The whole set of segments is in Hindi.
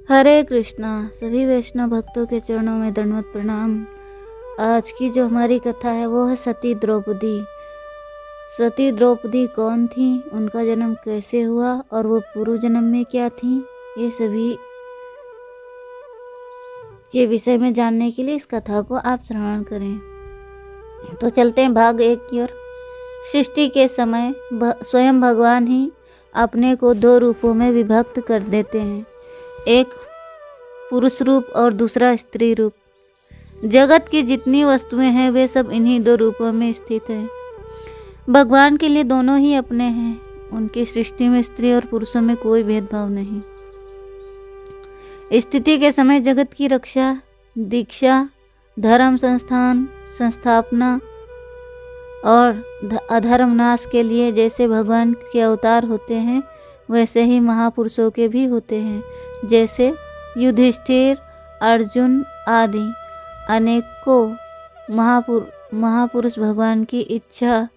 हरे कृष्णा। सभी वैष्णव भक्तों के चरणों में दंडवत प्रणाम। आज की जो हमारी कथा है वो है सती द्रौपदी। सती द्रौपदी कौन थी, उनका जन्म कैसे हुआ और वो पूर्व जन्म में क्या थी, ये सभी के विषय में जानने के लिए इस कथा को आप श्रवण करें। तो चलते हैं भाग 1 की ओर। सृष्टि के समय स्वयं भगवान ही अपने को 2 रूपों में विभक्त कर देते हैं, एक पुरुष रूप और दूसरा स्त्री रूप। जगत की जितनी वस्तुएं हैं वे सब इन्हीं 2 रूपों में स्थित हैं। भगवान के लिए दोनों ही अपने हैं। उनकी सृष्टि में स्त्री और पुरुषों में कोई भेदभाव नहीं। स्थिति के समय जगत की रक्षा, दीक्षा, धर्म संस्थान संस्थापना और अधर्म नाश के लिए जैसे भगवान के अवतार होते हैं वैसे ही महापुरुषों के भी होते हैं, जैसे युधिष्ठिर, अर्जुन आदि अनेकों महापुरुष भगवान की इच्छा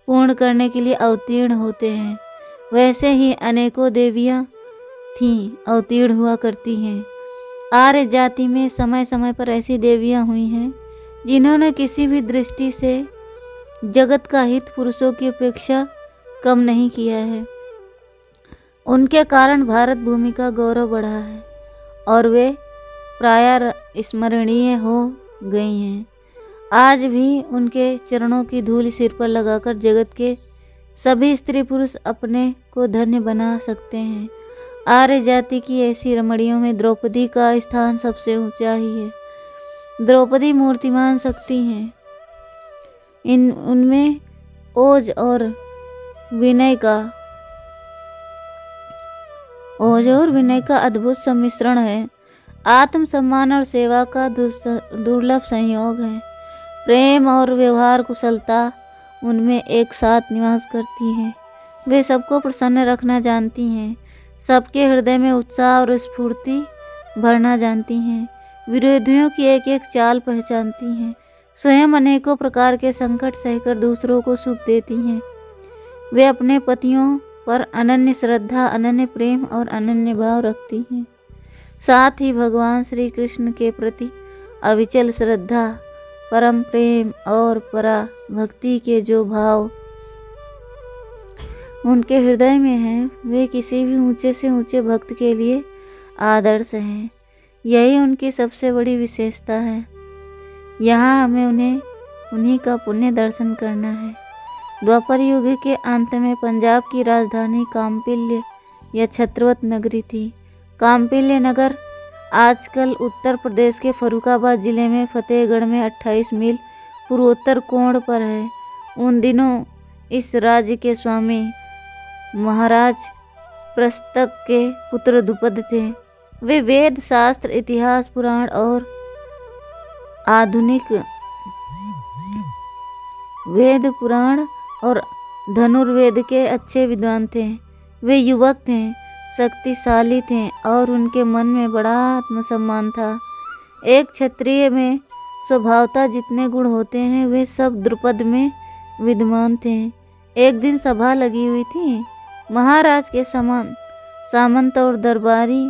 पूर्ण करने के लिए अवतीर्ण होते हैं। वैसे ही अनेकों देवियाँ थीं, अवतीर्ण हुआ करती हैं। आर्य जाति में समय समय पर ऐसी देवियाँ हुई हैं जिन्होंने किसी भी दृष्टि से जगत का हित पुरुषों की अपेक्षा कम नहीं किया है। उनके कारण भारत भूमि का गौरव बढ़ा है और वे प्रायः स्मरणीय हो गई हैं। आज भी उनके चरणों की धूल सिर पर लगाकर जगत के सभी स्त्री पुरुष अपने को धन्य बना सकते हैं। आर्य जाति की ऐसी रमणियों में द्रौपदी का स्थान सबसे ऊंचा ही है। द्रौपदी मूर्तिमान शक्ति हैं। उनमें ओज और विनय का अद्भुत सम्मिश्रण है। आत्मसम्मान और सेवा का दुर्लभ संयोग है। प्रेम और व्यवहार कुशलता उनमें एक साथ निवास करती है। वे सबको प्रसन्न रखना जानती हैं, सबके हृदय में उत्साह और स्फूर्ति भरना जानती हैं, विरोधियों की एक एक चाल पहचानती हैं, स्वयं अनेकों प्रकार के संकट सहकर दूसरों को सुख देती हैं। वे अपने पतियों पर अनन्य श्रद्धा, अनन्य प्रेम और अनन्य भाव रखती हैं। साथ ही भगवान श्री कृष्ण के प्रति अविचल श्रद्धा, परम प्रेम और परा भक्ति के जो भाव उनके हृदय में हैं, वे किसी भी ऊंचे से ऊंचे भक्त के लिए आदर्श हैं। यही उनकी सबसे बड़ी विशेषता है। यहाँ हमें उन्हीं का पुण्य दर्शन करना है। द्वापर युग के अंत में पंजाब की राजधानी काम्पिल्य या छत्रवत नगरी थी। काम्पिल्य नगर आजकल उत्तर प्रदेश के फर्रुखाबाद जिले में फतेहगढ़ में 28 मील पूर्वोत्तर कोण पर है। उन दिनों इस राज्य के स्वामी महाराज प्रस्तक के पुत्र द्रुपद थे। वे वेद शास्त्र, इतिहास, पुराण और आधुनिक वेद पुराण और धनुर्वेद के अच्छे विद्वान थे। वे युवक थे, शक्तिशाली थे और उनके मन में बड़ा आत्मसम्मान था। एक क्षत्रिय में स्वभावतः जितने गुण होते हैं वे सब द्रुपद में विद्यमान थे। एक दिन सभा लगी हुई थी। महाराज के सामंत और दरबारी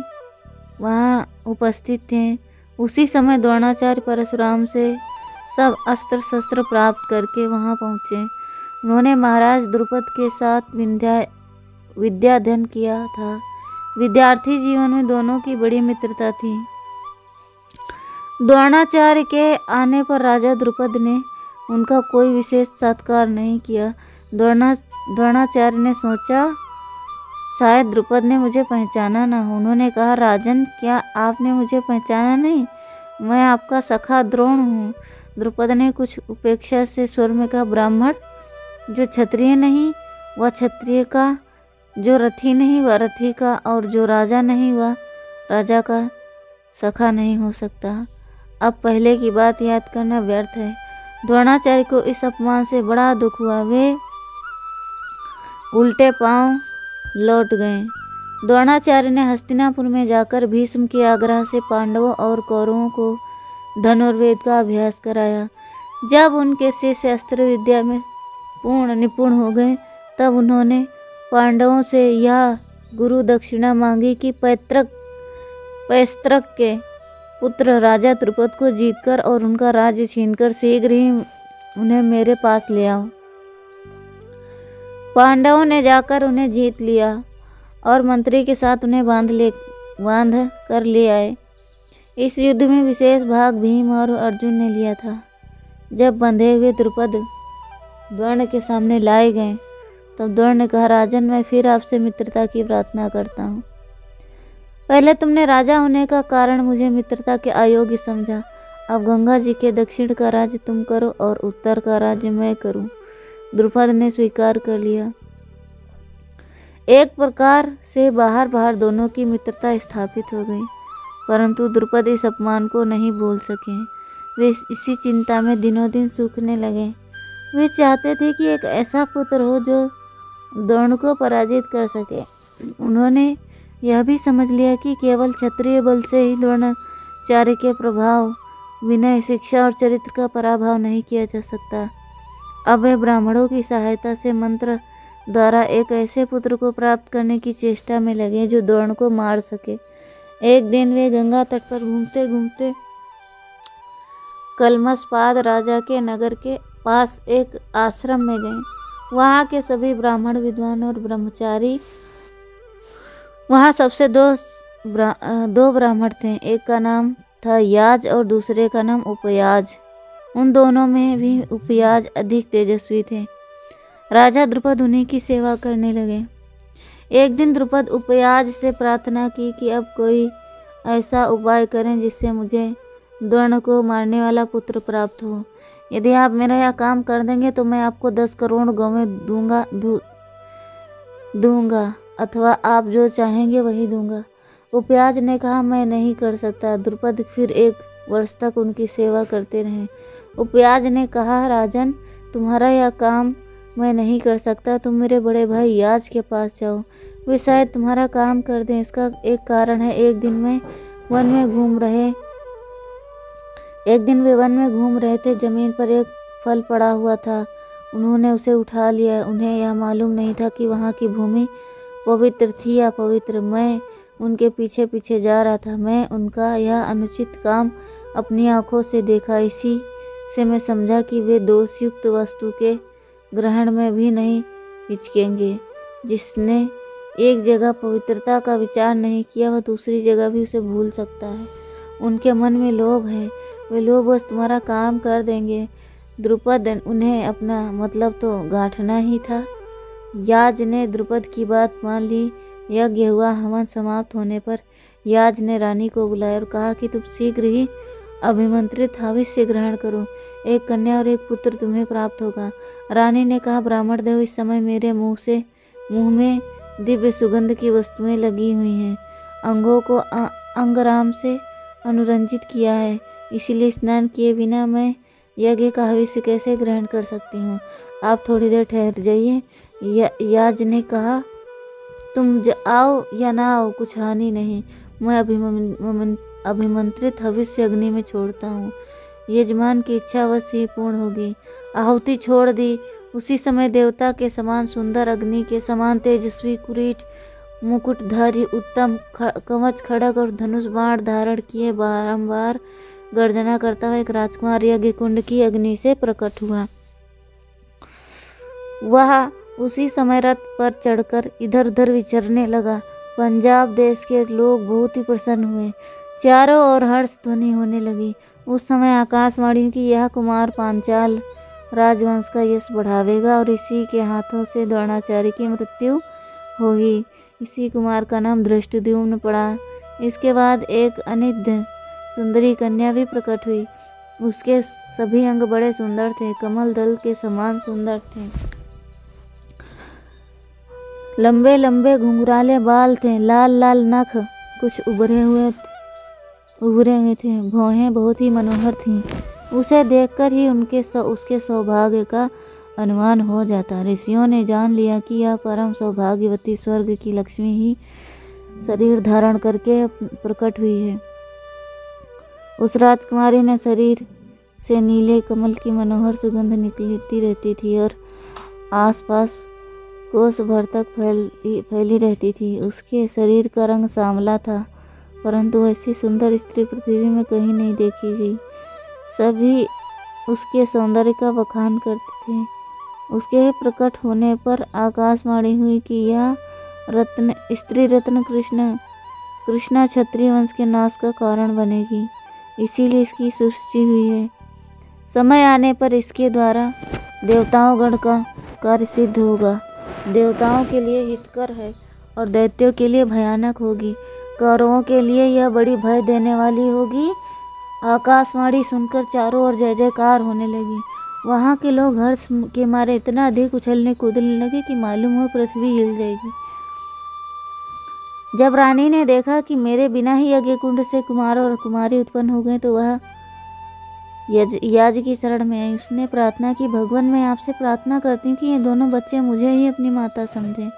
वहाँ उपस्थित थे। उसी समय द्रोणाचार्य परशुराम से सब अस्त्र शस्त्र प्राप्त करके वहाँ पहुँचे। उन्होंने महाराज द्रुपद के साथ विद्या अध्ययन किया था। विद्यार्थी जीवन में दोनों की बड़ी मित्रता थी। द्रोणाचार्य के आने पर राजा द्रुपद ने उनका कोई विशेष सत्कार नहीं किया। द्रोणाचार्य ने सोचा शायद द्रुपद ने मुझे पहचाना ना हो। उन्होंने कहा, राजन, क्या आपने मुझे पहचाना नहीं? मैं आपका सखा द्रोण हूँ। द्रुपद ने कुछ उपेक्षा से स्वर में कहा, ब्राह्मण जो क्षत्रिय नहीं वह क्षत्रिय का, जो रथी नहीं वह रथी का, और जो राजा नहीं वह राजा का सखा नहीं हो सकता। अब पहले की बात याद करना व्यर्थ है। द्रोणाचार्य को इस अपमान से बड़ा दुख हुआ। वे उल्टे पांव लौट गए। द्रोणाचार्य ने हस्तिनापुर में जाकर भीष्म के आग्रह से पांडवों और कौरवों को धनुर्वेद का अभ्यास कराया। जब उनके शिष्य अस्त्र विद्या में पूर्ण निपुण हो गए तब उन्होंने पांडवों से यह गुरु दक्षिणा मांगी कि पैस्त्रक के पुत्र राजा द्रुपद को जीतकर और उनका राज्य छीनकर शीघ्र ही उन्हें मेरे पास ले आओ। पांडवों ने जाकर उन्हें जीत लिया और मंत्री के साथ उन्हें बांध कर ले आए। इस युद्ध में विशेष भाग भीम और अर्जुन ने लिया था। जब बंधे हुए द्रुपद द्रोण के सामने लाए गए तब द्रोण ने कहा, राजन, मैं फिर आपसे मित्रता की प्रार्थना करता हूँ। पहले तुमने राजा होने का कारण मुझे मित्रता के अयोग्य समझा। अब गंगा जी के दक्षिण का राज्य तुम करो और उत्तर का राज्य मैं करूं। द्रुपद ने स्वीकार कर लिया। एक प्रकार से बाहर दोनों की मित्रता स्थापित हो गई, परंतु द्रुपद इस अपमान को नहीं भूल सके। वे इसी चिंता में दिनों दिन सूखने लगे। वे चाहते थे कि एक ऐसा पुत्र हो जो द्रोण को पराजित कर सके। उन्होंने यह भी समझ लिया कि केवल क्षत्रिय बल से ही द्रोणाचार्य के प्रभाव, विनय, शिक्षा और चरित्र का पराभव नहीं किया जा सकता। अब वे ब्राह्मणों की सहायता से मंत्र द्वारा एक ऐसे पुत्र को प्राप्त करने की चेष्टा में लगे जो द्रोण को मार सके। एक दिन वे गंगा तट पर घूमते घूमते कलमसपाद राजा के नगर के पास एक आश्रम में गए। वहाँ के सभी ब्राह्मण, विद्वान और ब्रह्मचारी, वहाँ सबसे दो ब्राह्मण थे। एक का नाम था याज और दूसरे का नाम उपयाज। उन दोनों में भी उपयाज अधिक तेजस्वी थे। राजा द्रुपद उन्हीं की सेवा करने लगे। एक दिन द्रुपद उपयाज से प्रार्थना की कि अब कोई ऐसा उपाय करें जिससे मुझे द्रोण को मारने वाला पुत्र प्राप्त हो। यदि आप मेरा यह काम कर देंगे तो मैं आपको 10 करोड़ गौवें दूंगा अथवा आप जो चाहेंगे वही दूंगा। उपयाज ने कहा, मैं नहीं कर सकता। द्रुपद फिर 1 वर्ष तक उनकी सेवा करते रहे। उपयाज ने कहा, राजन, तुम्हारा यह काम मैं नहीं कर सकता। तुम मेरे बड़े भाई याज के पास जाओ, वे शायद तुम्हारा काम कर दें। इसका एक कारण है। एक दिन वे वन में घूम रहे थे। जमीन पर एक फल पड़ा हुआ था। उन्होंने उसे उठा लिया। उन्हें यह मालूम नहीं था कि वहाँ की भूमि पवित्र थी या पवित्र। मैं उनके पीछे पीछे जा रहा था। मैं उनका यह अनुचित काम अपनी आंखों से देखा। इसी से मैं समझा कि वे दोषयुक्त वस्तु के ग्रहण में भी नहीं हिचकेंगे। जिसने एक जगह पवित्रता का विचार नहीं किया वह दूसरी जगह भी उसे भूल सकता है। उनके मन में लोभ है, वे लोभवश तुम्हारा काम कर देंगे। द्रुपद उन्हें अपना मतलब तो गांठना ही था। याज ने द्रुपद की बात मान ली। यज्ञ हुआ। हवन समाप्त होने पर याज ने रानी को बुलाया और कहा कि तुम शीघ्र ही अभिमंत्रित हविष्य ग्रहण करो। एक कन्या और एक पुत्र तुम्हें प्राप्त होगा। रानी ने कहा, ब्राह्मण देव, इस समय मेरे मुंह में दिव्य सुगंध की वस्तुएं लगी हुई हैं। अंगों को अंगराम से अनुरंजित किया है, इसलिए स्नान किए बिना मैं यज्ञ का हविष्य कैसे ग्रहण कर सकती हूँ। आप थोड़ी देर ठहर जाइए। याज ने कहा, तुम आओ या ना आओ, कुछ हानि नहीं। मैं अभिमंत्रित हविष्य अग्नि में छोड़ता हूँ। यजमान की इच्छा अवश्य ही पूर्ण होगी। आहुति छोड़ दी। उसी समय देवता के समान सुंदर, अग्नि के समान तेजस्वी, कुरीट मुकुटधारी, उत्तम कवच, खड़ग और धनुष बाण धारण किए बारंबार गर्जना करता हुआ एक राजकुमार यज्ञ कुंड की अग्नि से प्रकट हुआ। वह उसी समय रथ पर चढ़कर इधर उधर विचरने लगा। पंजाब देश के लोग बहुत ही प्रसन्न हुए। चारों ओर हर्ष ध्वनि होने लगी। उस समय आकाशवाणी की, यह कुमार पांचाल राजवंश का यश बढ़ावेगा और इसी के हाथों से द्रोणाचार्य की मृत्यु होगी। इसी कुमार का नाम धृष्टद्युम्न पड़ा। इसके बाद एक अनिद्य सुंदरी कन्या भी प्रकट हुई। उसके सभी अंग बड़े सुंदर थे, कमल दल के समान सुंदर थे। लंबे लंबे घुंघराले बाल थे, लाल लाल नख कुछ उभरे हुए थे। भौहें बहुत ही मनोहर थीं। उसे देखकर ही उसके सौभाग्य का अनुमान हो जाता। ऋषियों ने जान लिया कि यह परम सौभाग्यवती स्वर्ग की लक्ष्मी ही शरीर धारण करके प्रकट हुई है। उस राजकुमारी ने शरीर से नीले कमल की मनोहर सुगंध निकलती रहती थी और आसपास कोस भर तक फैली रहती थी। उसके शरीर का रंग सांवला था परंतु ऐसी सुंदर स्त्री पृथ्वी में कहीं नहीं देखी गई। सभी उसके सौंदर्य का बखान करते थे। उसके प्रकट होने पर आकाशवाणी हुई कि यह स्त्री रत्न कृष्णा क्षत्रिय वंश के नाश का कारण बनेगी, इसीलिए इसकी सृष्टि हुई है। समय आने पर इसके द्वारा देवताओं गण का कार्य सिद्ध होगा। देवताओं के लिए हितकर है और दैत्यों के लिए भयानक होगी। कौरवों के लिए यह बड़ी भय देने वाली होगी। आकाशवाणी सुनकर चारों ओर जय जयकार होने लगी। वहाँ के लोग हर्ष के मारे इतना अधिक उछलने कूदने लगे कि मालूम हुआ पृथ्वी हिल जाएगी। जब रानी ने देखा कि मेरे बिना ही यज्ञ कुंड से कुमार और कुमारी उत्पन्न हो गए तो वह याज की शरण में आई। उसने प्रार्थना की, भगवान मैं आपसे प्रार्थना करती हूँ कि ये दोनों बच्चे मुझे ही अपनी माता समझें।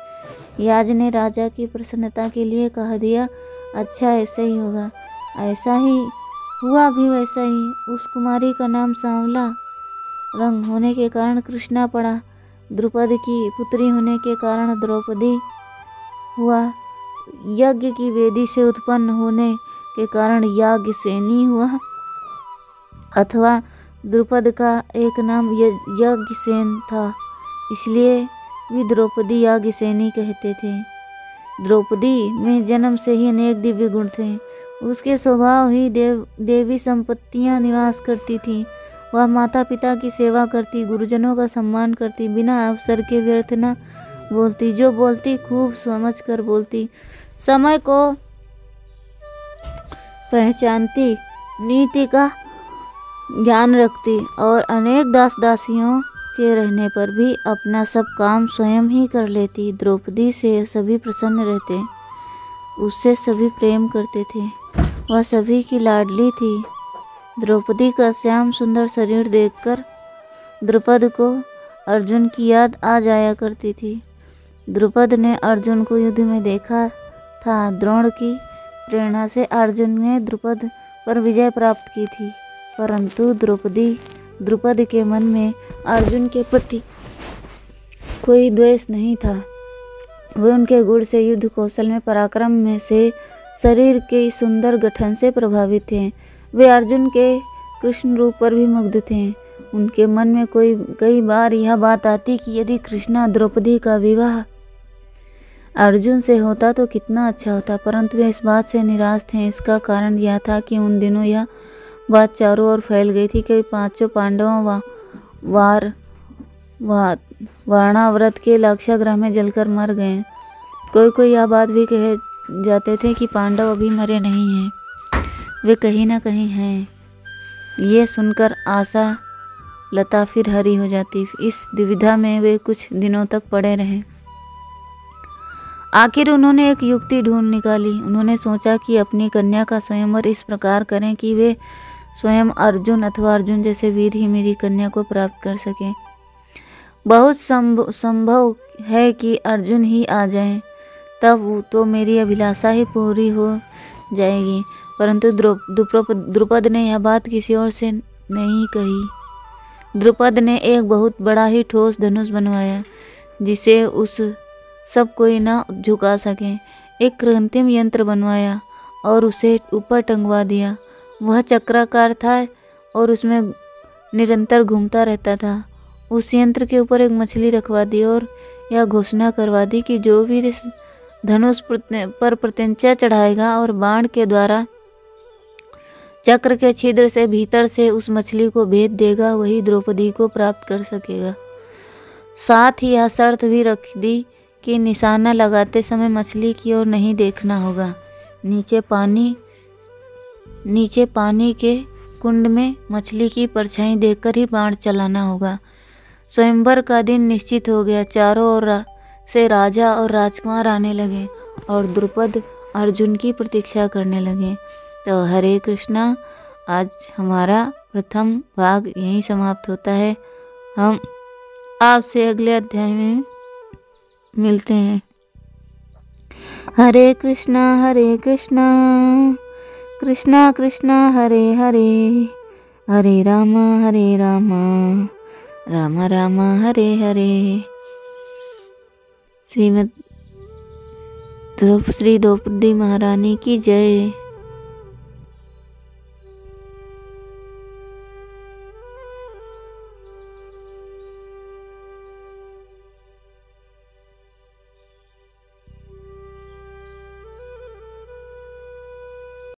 याज ने राजा की प्रसन्नता के लिए कह दिया, अच्छा ऐसा ही होगा। ऐसा ही हुआ भी वैसा ही। उस कुमारी का नाम सांवला रंग होने के कारण कृष्णा पड़ा। द्रुपद की पुत्री होने के कारण द्रौपदी हुआ। यज्ञ की वेदी से उत्पन्न होने के कारण याज्ञसेनी हुआ, अथवा द्रुपद का एक नाम यज्ञसेन था, इसलिए भी द्रौपदी याज्ञसेनी कहते थे। द्रौपदी में जन्म से ही अनेक दिव्य गुण थे। उसके स्वभाव ही देवी संपत्तियां निवास करती थी। वह माता पिता की सेवा करती, गुरुजनों का सम्मान करती, बिना अवसर के व्यर्थ न बोलती, जो बोलती खूब समझ कर बोलती, समय को पहचानती, नीति का ज्ञान रखती और अनेक दास दासियों के रहने पर भी अपना सब काम स्वयं ही कर लेती। द्रौपदी से सभी प्रसन्न रहते, उससे सभी प्रेम करते थे। वह सभी की लाडली थी। द्रौपदी का श्याम सुंदर शरीर देखकर द्रुपद को अर्जुन की याद आ जाया करती थी। द्रुपद ने अर्जुन को युद्ध में देखा था। द्रोण की प्रेरणा से अर्जुन ने द्रुपद पर विजय प्राप्त की थी, परंतु द्रुपद के मन में अर्जुन के प्रति कोई द्वेष नहीं था। वे उनके गुण से, युद्ध कौशल में, पराक्रम में से, शरीर के सुंदर गठन से प्रभावित थे। वे अर्जुन के कृष्ण रूप पर भी मुग्ध थे। उनके मन में कई बार यह बात आती कि यदि कृष्णा द्रौपदी का विवाह अर्जुन से होता तो कितना अच्छा होता, परंतु वे इस बात से निराश थे। इसका कारण यह था कि उन दिनों यह बात चारों ओर फैल गई थी कि पांचों पांडवों वारणाव्रत के लाक्षागृह में जलकर मर गए। कोई यह बात भी कहे जाते थे कि पांडव अभी मरे नहीं हैं, वे कहीं ना कहीं हैं। ये सुनकर आशा लता फिर हरी हो जाती। इस दुविधा में वे कुछ दिनों तक पड़े रहे। आखिर उन्होंने एक युक्ति ढूंढ निकाली। उन्होंने सोचा कि अपनी कन्या का स्वयंवर इस प्रकार करें कि वे स्वयं अर्जुन अथवा अर्जुन जैसे वीर ही मेरी कन्या को प्राप्त कर सकें। बहुत संभव है कि अर्जुन ही आ जाएं, तब तो मेरी अभिलाषा ही पूरी हो जाएगी। परंतु द्रुपद ने यह बात किसी और से नहीं कही। द्रुपद ने एक बहुत बड़ा ही ठोस धनुष बनवाया, जिसे उस सब कोई न झुका सके। एक कृत्रिम यंत्र बनवाया और उसे ऊपर टंगवा दिया। वह चक्राकार था और उसमें निरंतर घूमता रहता था। उस यंत्र के ऊपर एक मछली रखवा दी और यह घोषणा करवा दी कि जो भी धनुष पर प्रत्यंचा चढ़ाएगा और बाण के द्वारा चक्र के छिद्र से भीतर से उस मछली को भेद देगा, वही द्रौपदी को प्राप्त कर सकेगा। साथ ही यह शर्त भी रख दी कि निशाना लगाते समय मछली की ओर नहीं देखना होगा। नीचे पानी के कुंड में मछली की परछाई देखकर ही बाण चलाना होगा। स्वयंवर का दिन निश्चित हो गया। चारों ओर से राजा और राजकुमार आने लगे और द्रुपद अर्जुन की प्रतीक्षा करने लगे। तो हरे कृष्णा, आज हमारा प्रथम भाग यहीं समाप्त होता है। हम आपसे अगले अध्याय में मिलते हैं। हरे कृष्णा कृष्णा कृष्णा हरे हरे, हरे राम राम राम हरे हरे। श्री द्रौपदी महारानी की जय।